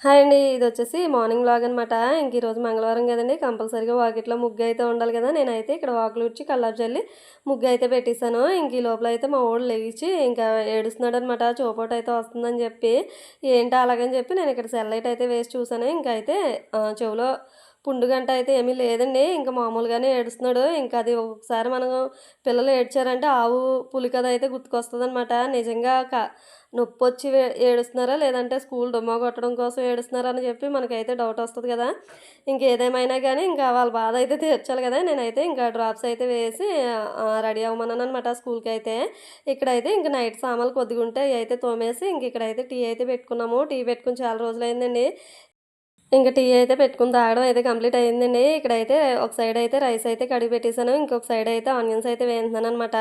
Hi అండి. ఇదొచ్చేసి morning vlog అనమాట. ఇంక ఈరోజు మంగళవారం కదండీ! కంపల్సరీగా వాకిట్లో ముగ్గయితే ఉండాలి కదా! నేనైతే ఇక్కడ వాకిలుడ్చి, కల్లాపు చల్లి ముగ్గయితే పెట్టేసాను. ఇంక ఈ లోపలైతే మా వోడు లెగిచి ఇంకా ఏడుస్తున్నాడనమాట. చూపోటయితే వస్తుందని చెప్పి. ఏంటా అలాగని చెప్పి నేను ఇక్కడ సెల్ లైట్ అయితే వేసి చూసాను. ఇంక అయితే చెవిలో పుండుగంట అయితే ఏమీ లేదండి. ఇంక మామూలుగానే ఏడుస్తున్నాడు. ఇంక అది ఒక్కొక్కసారి మనం పిల్లలు ఏడ్చారంటే ఆవు, పులి కథ అయితే గుర్తుకొస్తదనమాట. నిజంగా నొప్పొచ్చి ఏడుస్తున్నారా? లేదంటే స్కూల్ డుమ్మా కొట్టడం కోసం ఏడుస్తున్నారా? అని చెప్పి మనకైతే డౌట్ వస్తది కదా! ఇంకేదేమైనా గానీ ఇంకా వాళ్ళ బాధ అయితే తీర్చాలి కదా! నేనైతే ఇంకా డ్రాప్స్ అయితే వేసి రెడీ అవ్వమన్నాననమాట స్కూల్‌కైతే. ఇక్కడైతే ఇంక నైట్ సామాన్లు కొద్దిగుంటే అయయితే తోమేసి ఇంక ఇక్కడైతే టీ అయితే పెట్టుకున్నాము. టీ పెట్టుకొని చాలా రోజులయిందండి. ఇంక టీ అయితే పెట్టుకొని తాగడం అయితే కంప్లీట్ అయిందండి. ఇక్కడైతే ఒక సైడ్ అయితే రైస్ అయితే కడిగి పెట్టేసాను. ఇంకొక సైడ్ అయితే ఆనియన్స్ అయితే వేయింతున్నాననమాట.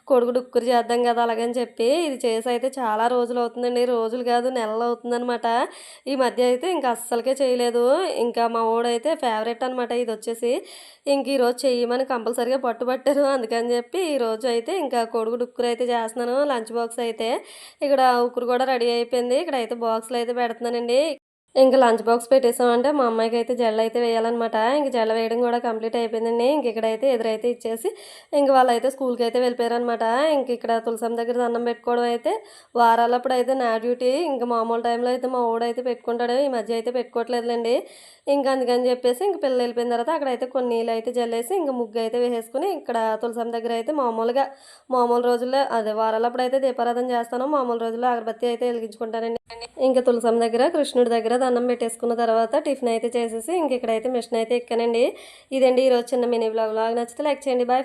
కోడిగుడ్డు ఉక్కురు చేద్దాం కదా! అలాగని చెప్పి ఇది చేసి అయితే చాలా రోజులవుతుందండి. రోజులు కాదు నెలలవుతుందనమాట. ఈ మధ్య అయితే ఇంక అస్సలకే చేయలేదు. ఇంకా మా వోడైతే ఫేవరెట్ అనమాట ఇదొచ్చేసి. ఇంక ఈరోజు చెయ్యమని కంపల్సరీగా పట్టుబట్టారు. అందుకని చెప్పి ఈరోజు అయితే ఇంకా కోడిగుడ్డు ఉక్కురు అయితే చేస్తున్నాను. లంచ్ బాక్స్ అయితే ఇక్కడ ఉక్కురు కూడా రెడీ అయిపోయింది. ఇక్కడైతే బాక్స్‌లో అయితే పెడుతున్నానండి. ఇంక లంచ్ బాక్స్ పెట్టేసామంటే మా అమ్మాయికైతే జడలయితే వేయాలనమాట. ఇంక జడలు వేయడం కూడా కంప్లీట్ అయిపోయిందండి. ఇంక ఇక్కడైతే ఎదురైతే ఇచ్చేసి ఇంక వాళ్ళైతే స్కూల్‌కైతే వెళ్ళిపోయారనమాట. ఇంక ఇక్కడ తులసమ్మ దగ్గర దండం పెట్టుకోవడం అయితే వారాలప్పుడైతే నా డ్యూటీ. ఇంక మామూలు టైంలో అయితే మా వోడైతే పెట్టుకుంటాడు. ఈ మధ్య అయితే పెట్టుకోవట్లేదులెండి. ఇంక అందుకని చెప్పేసి ఇంక పిల్లలు వెళ్ళిపోయిన తర్వాత అక్కడైతే కొన్ని నీళ్ళైతే జల్లేసి ఇంక ముగ్గయితే వేసేసుకొని ఇక్కడ తులసమ్మ దగ్గర అయితే మామూలుగా మామూలు రోజుల్లో అదే వారాలప్పుడైతే దీపారాధన చేస్తాను. మామూలు రోజుల్లో అగరబత్తి అయితే వెలిగించుకుంటానండి. ఇంక తులసమ్మ దగ్గర, కృష్ణుడి దగ్గర దండం పెట్టేసుకున్న తర్వాత టిఫిన్ అయితే చేసేసి ఇంక ఇక్కడైతే మిషన్ అయితే ఎక్కానండి. ఇదండి ఈరోజు చిన్న మినీ వ్లాగ్. నచ్చితే లైక్ చేయండి. బాయ్.